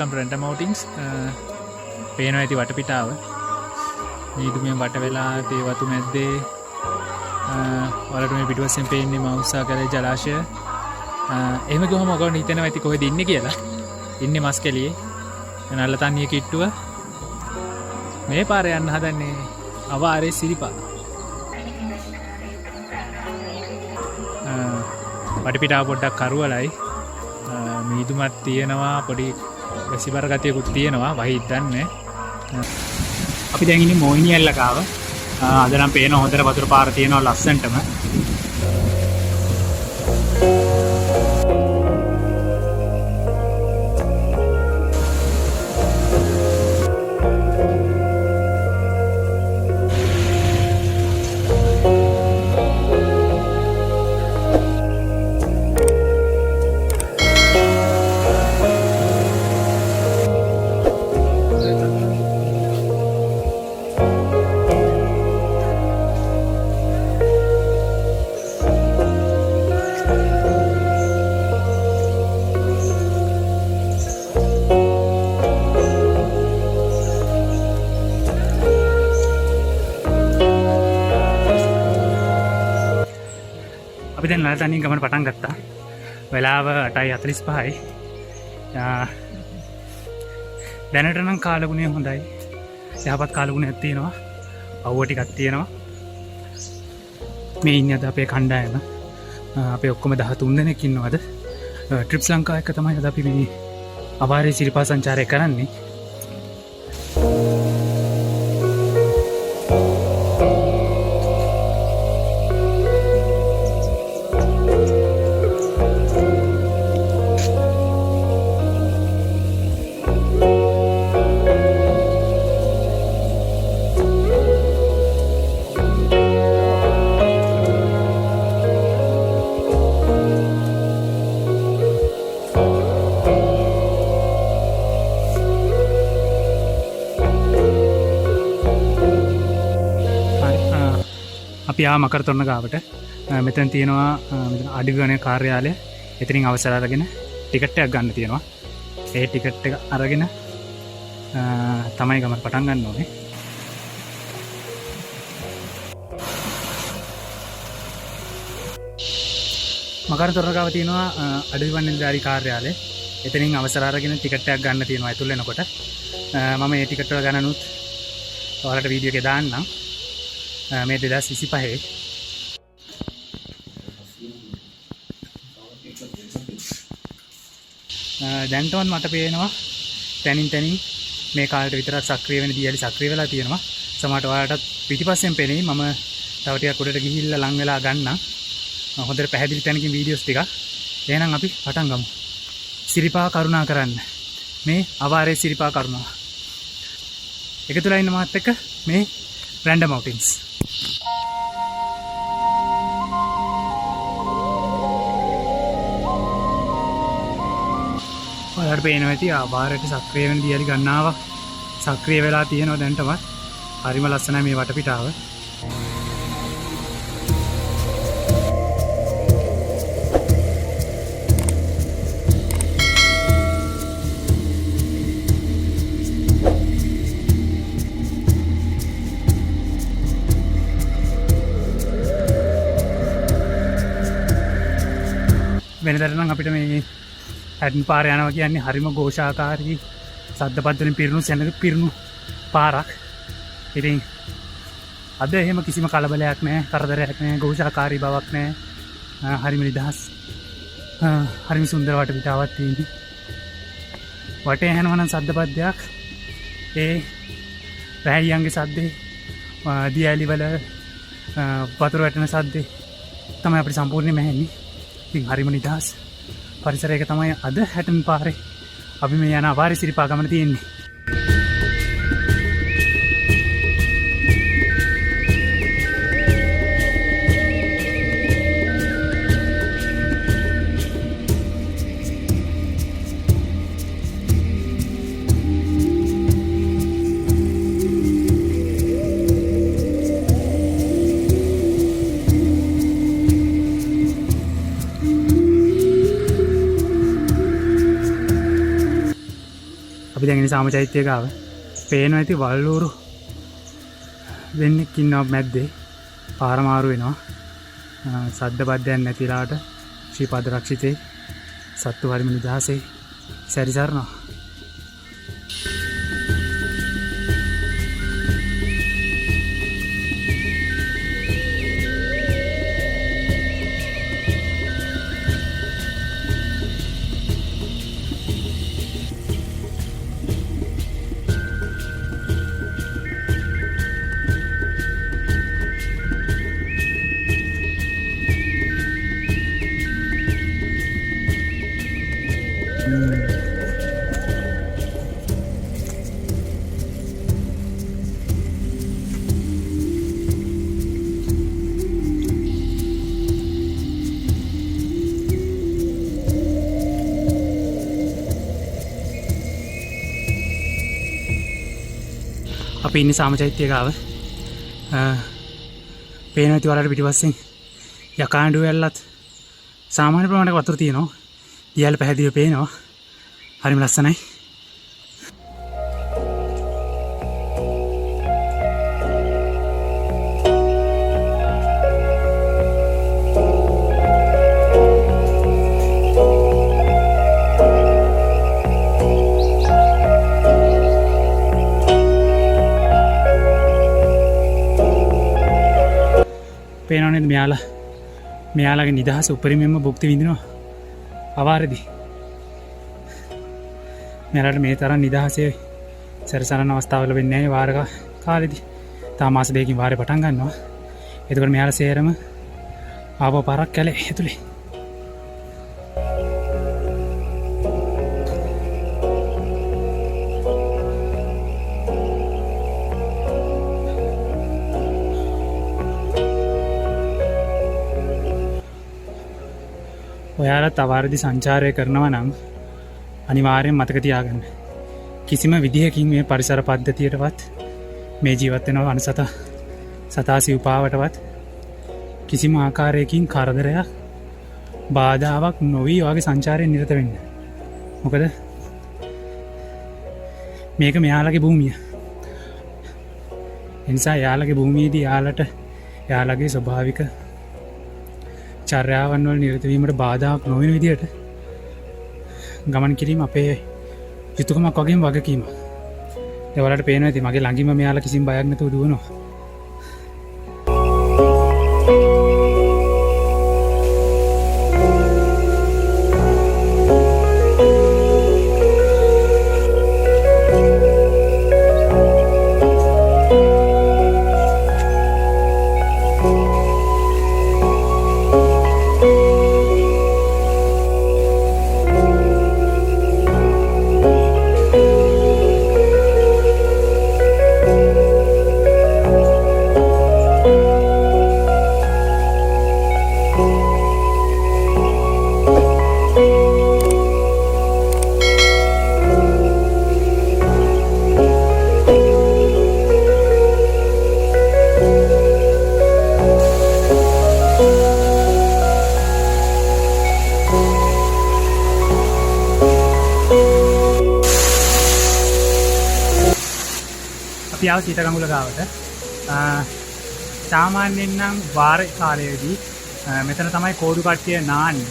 welcome to Random Outings. පේනවා ඇති වටපිටාව. මීදුමෙන් වට වෙලා තේ වතු මැද්දේ ඔයාලට මේ පිටුපස්සෙන් පේන්නේ මවුස්සාකරේ ජලාශය. එහෙම ගිහම ඔයගොල්ලෝ හිතනවා ඇති කොහෙද ඉන්නේ කියලා. ඉන්නේ මස්කෙලියේ. නල්ලතන්නිය කිට්ටුව. මේ පාරේ යන්න හදන්නේ අවාරේ සිරිපා. වටපිටාව පොඩ්ඩක් කරුවලයි. මීදුමක් තියෙනවා, පොඩි වැසිබර ගතියකුත් තියෙනවා, වහිත් දන්නේ. අපි දැන් ඉන්නේ මොහිනියල්ල ගාව. අද නම් පේන හොඳට වතුර පාර තියෙනවා ලස්සනටම. අපි දැන් නලතනින් ගමන පටන් ගත්තා. වෙලාව 8:45යි. දැනට නම් කාලගුණය හොඳයි. යහපත් කාලගුණයක් තියෙනවා. අවුව ටිකක් තියෙනවා. මේ ඉන්නේ අද අපේ කණ්ඩායම. අපේ ඔක්කොම 13 දෙනෙක් ඉන්නවද? ට්‍රිප්ස් ලංකා එක තමයි අද අපි මේ අවාරේ සිරිපා සංචාරය කරන්නේ. අපි ආ මකරතොරණ ගාවට. මෙතන තියෙනවා මෙතන අඩිගණේ කාර්යාලය. එතනින් අවසර අරගෙන ටිකට් එකක් ගන්න තියෙනවා. ඒ ටිකට් එක අරගෙන තමයි ගමන පටන් ගන්න ඕනේ. මකරතොරණ ගාව තියෙනවා අඩිගණේදාරි කාර්යාලය. එතනින් අවසර අරගෙන ටිකට් එකක් ගන්න තියෙනවා ඇතුල් වෙනකොට. මම මේ ටිකට් වල ගණනුත් ඔයාලට වීඩියෝ එකේ දාන්නම්. මේ 2025 දැන්ටවත් මට පේනවා තැනින් තැනින් මේ කාලේට විතරක් සක්‍රිය වෙන දියලි සක්‍රිය වෙලා තියෙනවා. සමහරට ඔයාලටත් පිටිපස්සෙන් පෙනෙයි. මම තව ටිකක් උඩට ගිහිල්ලා ලං වෙලා ගන්නම්. හොඳට පැහැදිලි තැනකින් වීඩියෝස් ටිකක්. එහෙනම් අපි පටන් ගමු. සිරිපා කරුණා කරන්න. මේ අවාරේ සිරිපා කරුණා. එකතුලා ඉන්න මාත් එක්ක මේ රැන්ඩම් අවුටින්ග්ස්. ඔයාලට පේනවා ඇති අවාරයට සක්‍රිය වෙන දියලි ගන්නාවක් සක්‍රිය වෙලා තියෙනවා දැන්ටමත්. හරිම ලස්සනයි මේ වටපිටාව. වෙනදට නම් අපිට මේ හැඩන් පාර යනවා කියන්නේ හරිම ഘോഷාකාරී සද්දපත් වලින් පිරුණු සෙනඟ පිරුණු පාරක්. ඉතින් අද එහෙම කිසිම කලබලයක් නැහැ, කරදරයක් නැහැ, ഘോഷාකාරී බවක් නැහැ. හරිම නිදහස්. හරිම සුන්දර වටපිටාවක් තියෙනවා. වටේ ඇහෙනවා නම් සද්දපද්දයක්. ඒ රැහියන්ගේ සද්දේ, දියැලි වල වතුර වැටෙන සද්දේ තමයි අපිට සම්පූර්ණයෙන්ම ඇහෙන්නේ. ඉතින් හරිම නිදහස් පරිසරයක තමයි අද හැටන් පාරේ අපි මේ යන අවාරේ සිරිපා ගමන තියෙන්නේ. අපි දැන් ඉන්නේ සාම චෛත්‍ය ගාව. පේනවා ඇති වල්ලూరు දෙන්නෙක් ඉන්නවා මැද්දේ. පාර මාරු වෙනවා. සද්ද බද්දයක් නැතිලාට ශ්‍රී පද රක්ෂිතේ සත්තු හරිම නිදහසේ සැරිසරනවා. අපි ඉන්නේ සාම චෛත්‍ය ගාව. පේනවා ඇති වලට පිටිපස්සෙන් යකාඬු වැල්ලත් සාමාන්‍ය ප්‍රමාණයක වතුර තියෙනවා. දියල් පැහැදිලිව පේනවා. හරිම ලස්සනයි. පේනවා නේද මෙයාලගේ නිදහස උපරිමයෙන්ම භුක්ති විඳිනවා අවාරදී. මෙයාලට මේ තරම් නිදහසේ සැරසරන අවස්ථාවල වෙන්නේ නැහැ වාර කාලෙදී. තාම මාස දෙකකින් වාරේ පටන් ගන්නවා. එතකොට මෙයාලා සේරම ආපහු පාරක් කැලේ ඇතුලේ. ඔයාලත් අවාරදි සංචාරය කරනවා නම් අනිවාර්යෙන් මතක තියාගන්න. කිසිම විදිහකින් මේ පරිසර පද්ධතියටවත් මේ ජීවත් වෙන අනුසත සතා සිව්පාවටවත් කිසිම ආකාරයකින් කරදරයක් බාධාවක් නොවි ඔයාගේ සංචාරයෙන් නිරත වෙන්න. මොකද මේක මෙයාලගේ භූමිය. එනිසා යාලගේ භූමියේදී යාලගේ ස්වභාවික චර්යාවන් වල නිරත වීමට බාධාක් නොවන විදියට ගමන් කිරීම අපේ යුතුයකමක් වගේම වගකීමක්. ඒ වලට පේනවා ඇති මගේ ළඟින්ම මෙයාලා කිසිම බයක් නැතුව දුවනවා. පියාව සීතගඟුල ගාවට සාමාන්‍යයෙන් නම් වාර කාලයේදී මෙතන තමයි කෝඩු කට්ටිය නාන්නේ.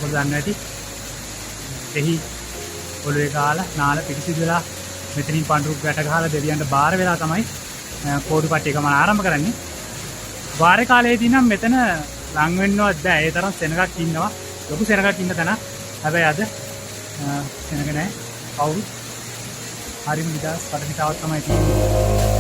ඔබ දන්නවා ඇති එහි ඔළුවේ කාලා නාල පිටිසිදු වෙලා මෙතනින් පඳුරු ගැට ගහලා දෙවියන්ට බාර වෙලා තමයි කෝඩු කට්ටිය ගමන ආරම්භ කරන්නේ. වාරේ කාලයේදී නම් මෙතන ලං වෙන්නවත් බෑ. ඒ තරම් සෙනගක් ඉන්නවා. ලොකු සෙනගක් ඉන්න තැන. හැබැයි අද සෙනග නැහැ. කවුරුත් හරිම නිදහස් පරිසරයක් තමයි තියෙන්නේ.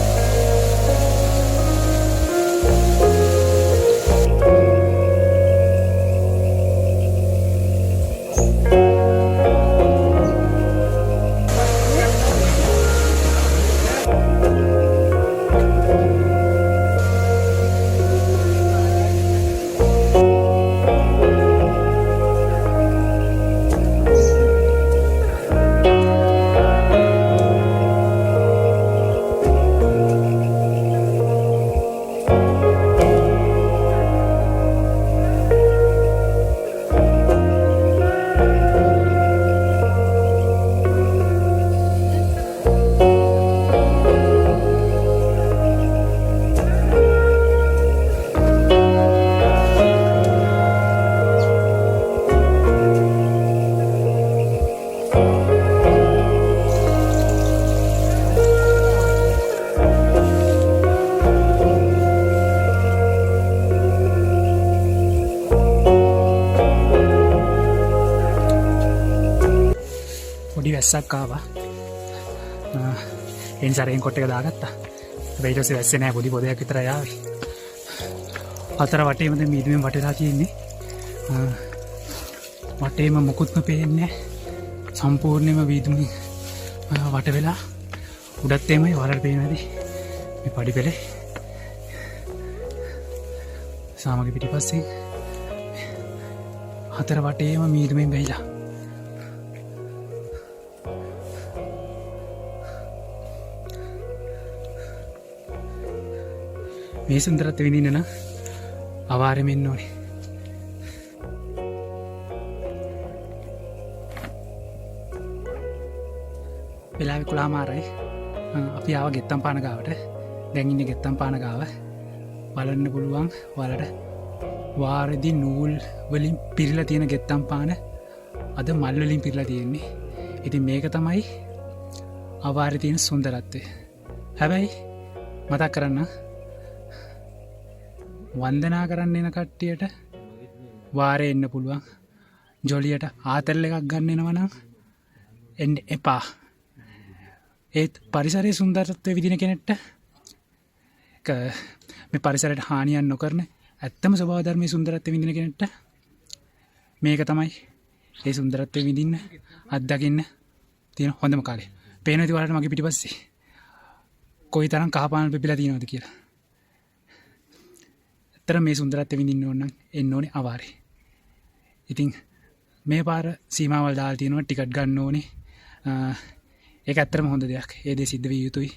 වැස්සක් ආවා. එනිසා රේන්කෝට් එක දාගත්තා. ඊට පස්සේ වැස්සේ නෑ පොඩි පොදයක් විතරයි ආවේ. අතර වටේම දැන් මීදුමෙන් වටලා තියෙන්නේ. වටේම මොකුත්ම පේන්නේ නැහැ. සම්පූර්ණයෙන්ම මීදුමෙන් වට වෙලා උඩත් එමය වලට පේනවාදී. මේ පඩි පෙළේ සාමගේ පිටිපස්සේ හතර වටේම මීදුමෙන් වැහිලා. මේ සුන්දරත්වය විඳින්න නම් අවාරෙම ඉන්න ඕනේ. වෙලාවේ 11:00යි. අපි ආව ගෙත්තම් පාන ගාවට. දැන් ඉන්නේ ගෙත්තම් පාන ගාව. බලන්න පුළුවන් වලට වාරෙදි නූල් වලින් පිරීලා තියෙන ගෙත්තම් පාන අද මල් වලින් පිරීලා තියෙන්නේ. ඉතින් මේක තමයි අවාරේ තියෙන සුන්දරත්වය. හැබැයි මතක් කරන්න වන්දනා කරන්න එන කට්ටියට වාරේ එන්න පුළුවන්. ජොලියට ආතල් එකක් ගන්න එනවා නම් එන්න එපා. ඒත් පරිසරයේ සුන්දරත්වය විදින කෙනෙක්ට මේ පරිසරයට හානියක් නොකරන ඇත්තම ස්වභාව ධර්මයේ සුන්දරත්වය විඳින කෙනෙක්ට මේක තමයි ඒ සුන්දරත්වය විඳින්න අත්දකින්න තියෙන හොඳම කාලය. පේනවාද ඔයාලට මගේ පිටිපස්සේ කොයිතරම් කහපාන් පිපිලා තියෙනවද කියලා. ඇත්තට මේ සුන්දරත්වය විඳින්න ඕන නම් එන්න ඕනේ අවාරේ. ඉතින් මේ පාර සීමාවල් දාලා තියෙනවා ටිකට් ගන්න ඕනේ. ඒක ඇත්තටම හොඳ දෙයක්. ඒ දේ සිද්ධ විය යුතුයි.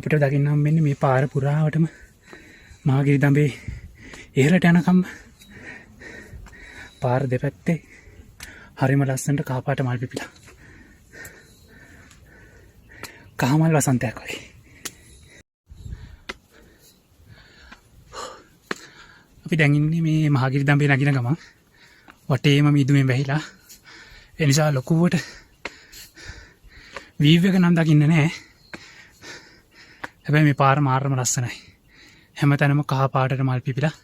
අපිට දකින්නම් මෙන්න මේ පාර පුරාවටම මාගිරි දඹේ ඉහළට යනකම් පාර දෙපැත්තේ හරිම ලස්සනට කහපාට මල් පිපිලා. කහමල් වසන්තයක් වගේ. අපි දැන් ඉන්නේ මේ මහගිරි දඹේ නගින ගමන් වටේම මීදුමෙන් වැහිලා. ඒ නිසා ලොකුවට වීව් එක නම් දකින්න නැහැ. හැබැයි මේ පාර මාරම ලස්සනයි. හැමතැනම කහ පාටට මල් පිපිලා.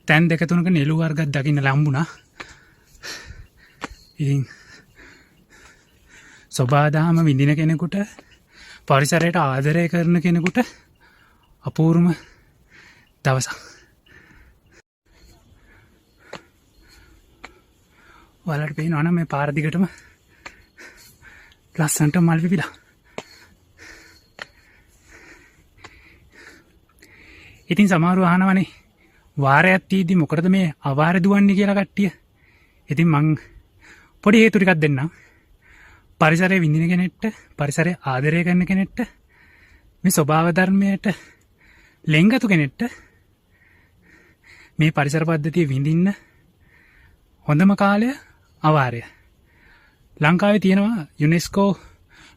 තැන් දෙක තුනක නෙළු වර්ගයක් දකින්න ලැබුණා. ඉතින් සබාදාම විඳින කෙනෙකුට පරිසරයට ආදරය කරන කෙනෙකුට අපූර්වම දවසක්. ඔයාලට පේනවා නම් මේ පාර දිගටම ලස්සනට මල් පිපිලා. ඉතින් සමහරව අහනවනේ වාරයක් තීද්දි මොකටද මේ අවාරේ දුවන්නේ කියලා කට්ටිය. ඉතින් මං පොඩි හේතු ටිකක් දෙන්නම්. පරිසරයේ විඳින කෙනෙක්ට, පරිසරය ආදරය කරන කෙනෙක්ට, මේ ස්වභාව ධර්මයට ලෙන්ගතු කෙනෙක්ට මේ පරිසර පද්ධතිය විඳින්න හොඳම කාලය අවාරය. ලංකාවේ තියෙනවා යුනෙස්කෝ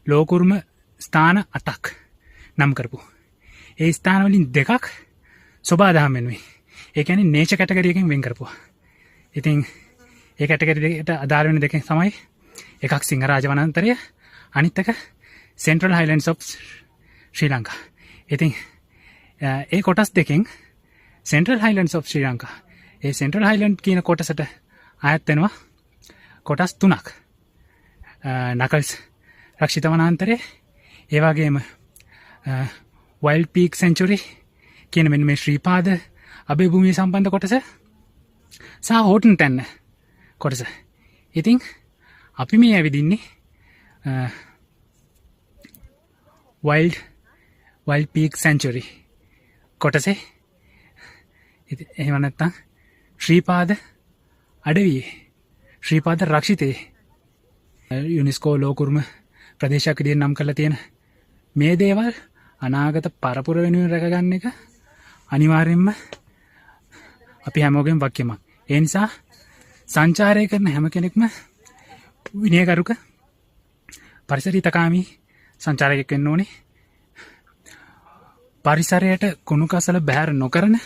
ලෝකුරුම ස්ථාන 8ක් නම් කරපු. ඒ ස්ථාන වලින් දෙකක් සබාදහම වෙනුයි. ඒ කියන්නේ නේචර් කැටගරි එකෙන් වෙන් කරපුවා. ඉතින් ඒ කැටගරි දෙකට අදාළ වෙන දෙකෙන් තමයි එකක් සිංහරාජ වනාන්තරය, අනිත් එක central highlands of Sri Lanka. ඉතින් ඒ කොටස් දෙකෙන් central highlands of Sri Lanka. ඒ සෙන්ට්‍රල් හයිලන්ඩ් කියන කොටසට අයත් වෙනවා කොටස් 3ක්. නකල්ස් රක්ෂිත වනාන්තරය, ඒ වගේම වයිල්ඩ් පීක් සෙන්චුරි කියන මෙන්න මේ ශ්‍රීපාද අභය භූමිය සම්බන්ධ කොටස සහ හෝටන් තැන්න කොටස. ඉතින් අපි මේ ඇවිදින්නේ වයිල්ඩ් පීක් සෙන්චුරි කොටසේ. එහෙම නැත්නම් ශ්‍රීපාද අඩවියේ ශ්‍රීපාද රක්ෂිතයේ යුනෙස්කෝ ලෝකුරුම ප්‍රදේශයක් විදිහට නම් කරලා තියෙන මේ දේවල් අනාගත පරපුර වෙනුවෙන් රැකගන්න එක අනිවාර්යයෙන්ම අපි හැමෝගෙම වගකීමක්. ඒ නිසා සංචාරය කරන හැම කෙනෙක්ම විනයගරුක පරිසරිතකාමී සංචාරකයෙක් වෙන්න ඕනේ. පරිසරයට කුණු කසල බැහැර නොකරන,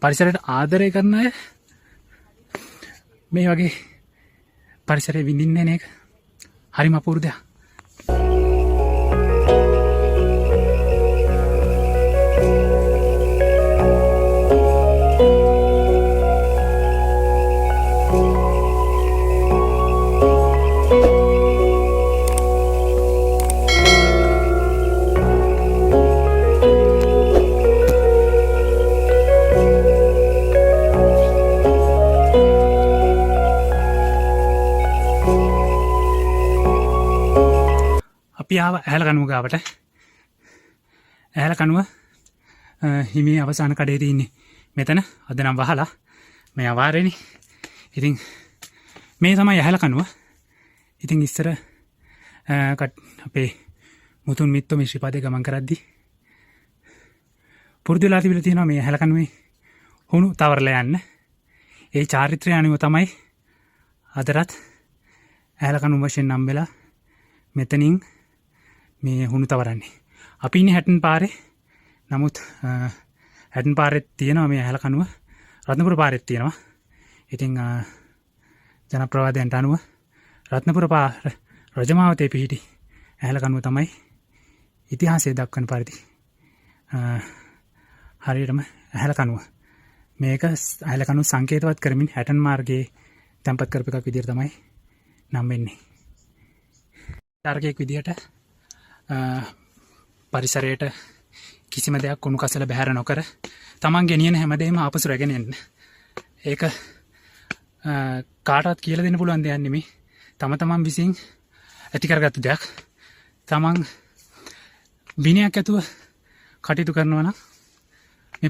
පරිසරයට ආදරය කරන අය මේ වගේ පරිසරය විඳින්න එක හරිම අපූර්ව දෙයක්. අපි ආව ඇහැල කනුව ගාවට. ඇහැල කනුව හිමේ අවසාන කඩේ තියන්නේ මෙතන. අද නම් වහලා මේ අවාරේනේ. ඉතින් මේ තමයි ඇහැල කනුව. ඉතින් ඉස්සර අපේ මුතුන් මිත්තෝ මේ ශ්‍රීපාදේ ගමන් කරද්දි පුරුදු වෙලා තිබිලා තියෙනවා මේ ඇහැල කනුවේ හුණු තවරලා යන්න. ඒ චාරිත්‍රය අනුව තමයි අදටත් ඇහැල කනුව වශයෙන් නම් වෙලා මෙතනින් මේ හුණු තවරන්නේ. අපි ඉන්නේ හැටන් පාරේ. නමුත් හැටන් පාරෙත් තියෙනවා මේ ඇහැල කනුව. රත්නපුර පාරෙත් තියෙනවා. ඉතින් ජනප්‍රවාදයන්ට අනුව රත්නපුර පාර රජමාවතේ පිහිටි ඇහැල කනුව තමයි ඉතිහාසයේ දක්වන පරිදි හරියටම ඇහැල කනුව. මේක ඇහැල කනුව සංකේතවත් කරමින් හැටන් මාර්ගයේ තැන්පත් කරපු එකක් විදිහට තමයි නම් වෙන්නේ. තාරකයක් විදිහට පරිසරයට කිසිම දෙයක් කුණු කසල බැහැර නොකර තමන් ගෙනියන හැමදේම ආපසු රැගෙන එන්න. ඒක කාටවත් කියලා දෙන්න පුළුවන් දෙයක් නෙමෙයි. තමන් විසින් ඇති කරගත්තු දෙයක්. තමන් විනයක් ඇතුව කටයුතු කරනවා නම්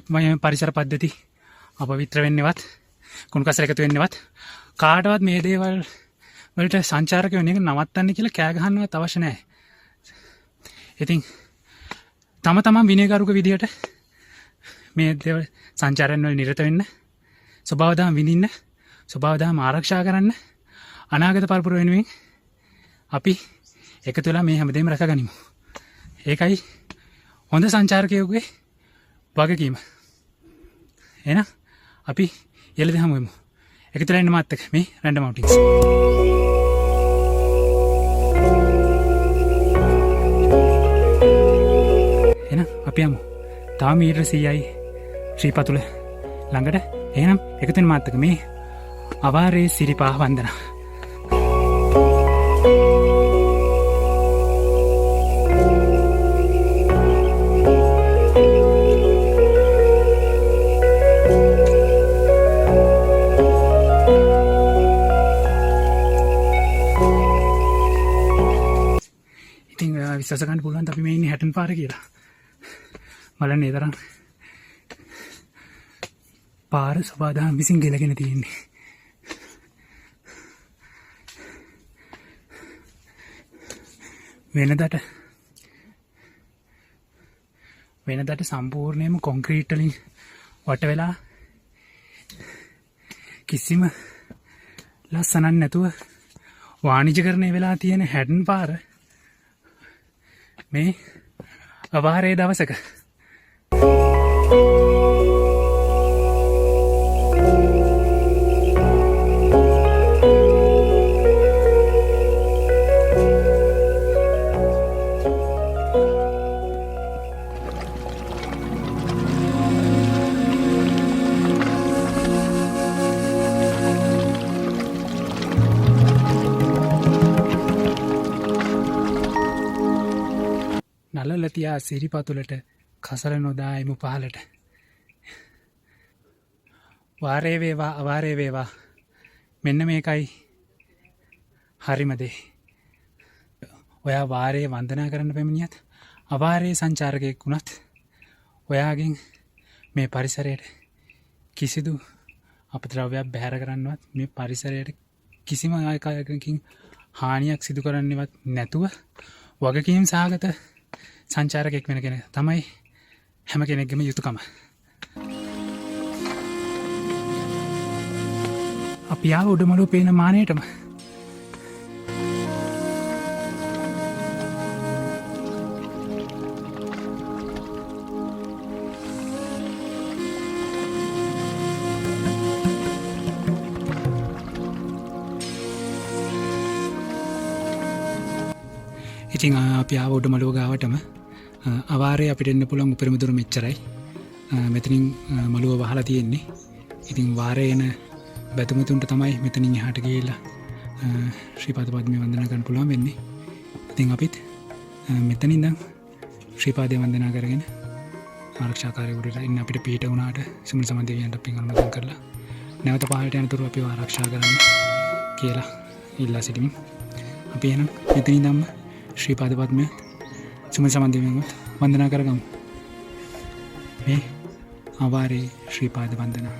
මේ පරිසර පද්ධති අපවිත්‍ර වෙන්නේවත් කුණු කසල එකතු වෙන්නේවත් කාටවත් මේ දේවල් වලට සංචාරක වෙන එක නවත්තන්න කියලා කෑ ගහන්නවත් අවශ්‍ය නැහැ. ඉතින් තමන් විනයගරුක විදියට මේ දේවල් සංචාරයන් වල නිරත වෙන්න, ස්වභාව දහම් විඳින්න, ස්වභාව දහම් ආරක්ෂා කරන්න, අනාගත පරපුර වෙනුවෙන් අපි එකතු වෙලා මේ හැමදේම රැකගනිමු. ඒකයි හොඳ සංචාරකයෙකුගේ වගකීම. එහෙනම් අපි යෙලෙද හමුවෙමු. එකතු වෙලා ඉන්න මාත් එක්ක මේ රැන්ඩම් අවුටින්ග්ස්. අපි යමු. තව මීටර 100යි ශ්‍රීපතුල ළඟට. එහෙනම් එකතු වෙන මාත් එක්ක මේ අවාරේ සිරිපා වන්දනා. ඉතින් විශ්වාස ගන්න පුළුවන් අපි මේ ඉන්නේ හැටන් පාරේ කියලා. බලන්න ඒ තරම් පාර සබාදාම් විසින් ගෙලගෙන තියෙන්නේ. වෙනදට සම්පූර්ණයෙන්ම කොන්ක්‍රීට් වලින් වට වෙලා කිසිම ලස්සනක් නැතුව වාණිජකරණය වෙලා තියෙන හැටන් පාර මේ අවාරේ දවසක ඉහළ තියා සිරිපතුලට කසල නොදායමු පහලට. වාරේ වේවා අවාරේ වේවා මෙන්න මේකයි හරිමදේ. ඔයා වාරයේ වන්දනා කරන්න පැමිණියත් අවාරයේ සංචාරකයෙක් වුණත් ඔයාගෙන් මේ පරිසරයට කිසිදු අපද්‍රව්‍යයක් බැහැර කරන්නවත් මේ පරිසරයට කිසිම ආකාරයකින් හානියක් සිදු කරන්නවත් නැතුව වගකීම් සහගත සංචාරකයෙක් වෙන කෙනෙක් තමයි හැම කෙනෙක්ගේම යුතුයකම. අපි ආව උඩමළුව පේන මානයටම. ඉතින් අපි ආව උඩමළුව ගාවටම අවාරේ අපිට එන්න පුළුවන් උපරිම දුර මෙච්චරයි. මෙතනින් මළුව වහලා තියෙන්නේ. ඉතින් වාරේ එන බැතුමතුන්ට තමයි මෙතනින් එහාට ගිහිල්ලා ශ්‍රීපාද පද්මය වන්දනා කරන්න පුළුවන් වෙන්නේ. ඉතින් අපිත් මෙතනින් ඉඳන් ශ්‍රීපාදය වන්දනා කරගෙන ආරක්ෂාකාරයෙකුට ඉන්න අපිට පිට වුණාට සුමන සමන්දේවියන්ට පින් අනුමෝදන් කරලා නැවත පහළට යනතුරු අපිව ආරක්ෂා කරන්න කියලා ඉල්ලා සිටිමින් අපි එහෙනම් මෙතනින් ඉඳන්ම ශ්‍රීපාද පද්මය සුමන සමන්දේවියන්ට වන්දනා කරගමු. මේ අවාරේ ශ්‍රීපාද වන්දනා.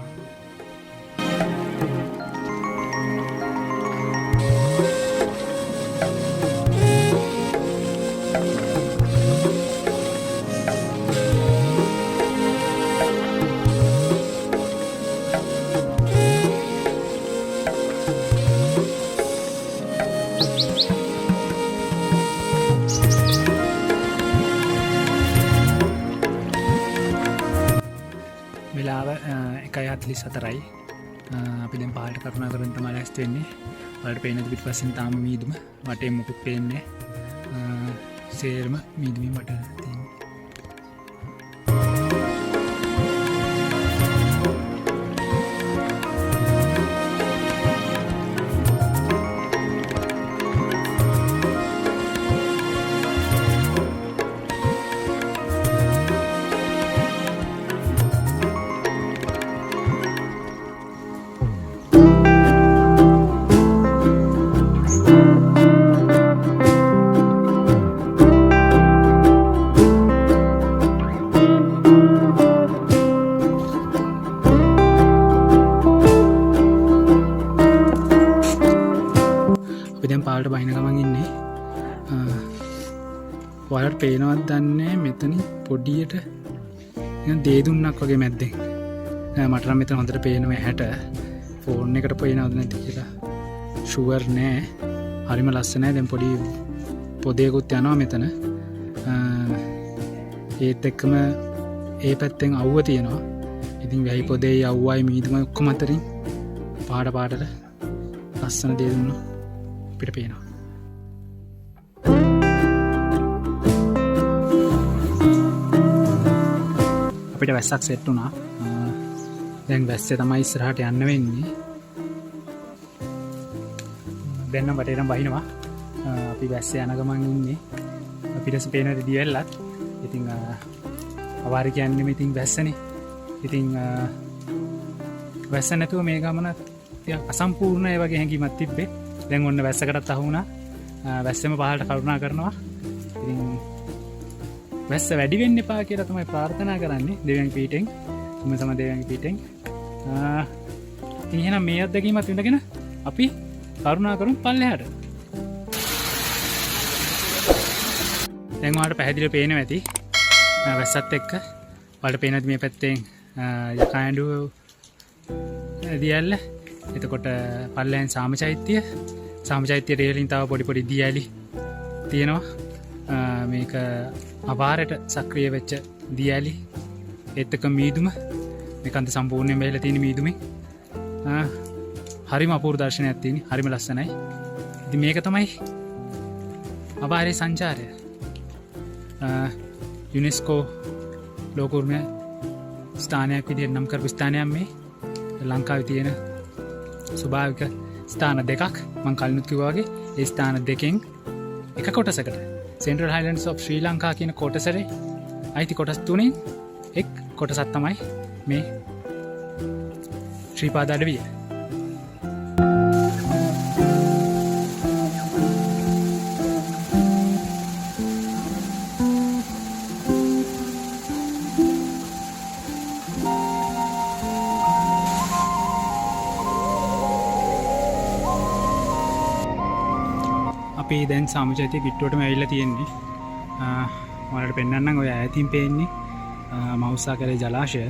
වෙලාව 1:44යි. අපි දැන් පහළට කරුණා කරන් තමයි ලෑස්ති වෙන්නේ. වලට පේනද පිටපස්සෙන් තාම මීදුම වටේ මුකුත් පේන්නේ නැහැ. සේරම මීදුමින් වට තියෙනවා. දැන් පාලට බහින ගමන් ඉන්නේ. ඔයාලට පේනවද දන්නේ මෙතනින් පොඩියට නිකන් දේදුන්නක් වගේ මැද්දෙන්. මට නම් මෙතන හොඳට පේනවා ඇහැට. ෆෝන් එකට පේනවද නැද්ද කියලා ෂුවර් නෑ. හරිම ලස්සනයි. දැන් පොඩි පොදයකුත් යනවා මෙතන. ඒත් එක්කම ඒ පැත්තෙන් අවුව තියෙනවා. ඉතින් වැහි පොදේ අවුවයි මීදුම ඔක්කොම අතරින් පාටට ලස්සන දේදුන්න අපිට පේනවා. අපිට වැස්සක් සෙට් වුණා. දැන් වැස්සේ තමයි ඉස්සරහට යන්න වෙන්නේ. දැන් නම් වටේටම බහිනවා. අපි වැස්සේ යන ගමන් ඉන්නේ. අපිට පේන දියැලක්. ඉතින් අවාරි කියන්නේ ඉතින් වැස්සනේ. ඉතින් වැස්ස නැතුව මේ ගමන අසම්පූර්ණ ඒ වගේ හැඟීමක් තිබ්බේ. දැන් ඔන්න වැස්සකටත් අහු වුණා. වැස්සෙම පහළට කරුණා කරනවා. ඉතින් වැස්ස වැඩි වෙන්න එපා කියලා තමයි ප්‍රාර්ථනා කරන්නේ දෙවියන් පීඨෙන්. සුමන සමන්දේවියන්ගේ පීඨෙන්. ඉතින් එහෙනම් මේ අත්දැකීමත් විඳගෙන අපි කරුණා කරමු පල්ලෙහාට. දැන් ඔයාලට පැහැදිලිව පේනවා ඇති. වැස්සත් එක්ක ඔයාලට පේනවාද මේ පැත්තෙන් යකා ඇඬුව දියැල්ල. එතකොට පල්ලෙන් සාමචෛත්‍යයට ඉහළින් තව පොඩි දියැලි තියෙනවා. මේක අපාරයට සක්‍රිය වෙච්ච දියැලි. ඒත් එක්ක මීදුම මේකන්ත සම්පූර්ණයෙන් බැහැලා තියෙන මීදුමේ. හරිම අපූර්ව දර්ශනයක් තියෙන. හරිම ලස්සනයි. ඉතින් මේක තමයි අපාරේ සංචාරය. යුනෙස්කෝ ලෝක උරුම ස්ථානයක් විදිහට නම් කරපු ස්ථානයක් මේ ලංකාවේ තියෙන ස්වභාවික ස්ථාන දෙකක්. මම කලිනුත් කිව්වා වගේ ඒ ස්ථාන දෙකෙන් එක කොටසකට central highlands of Sri Lanka කියන කොටසට අයිති කොටස් තුනෙන් එක් කොටසක් තමයි මේ ශ්‍රීපාද අඩවිය. අපි දැන් සාමජාතිය කිට්ටුවටම ඇවිල්ලා තියෙන්නේ. ඔයාලට පෙන්වන්නම් ඔය ඈතින් පේන්නේ මවුසා කරේ ජලාශය.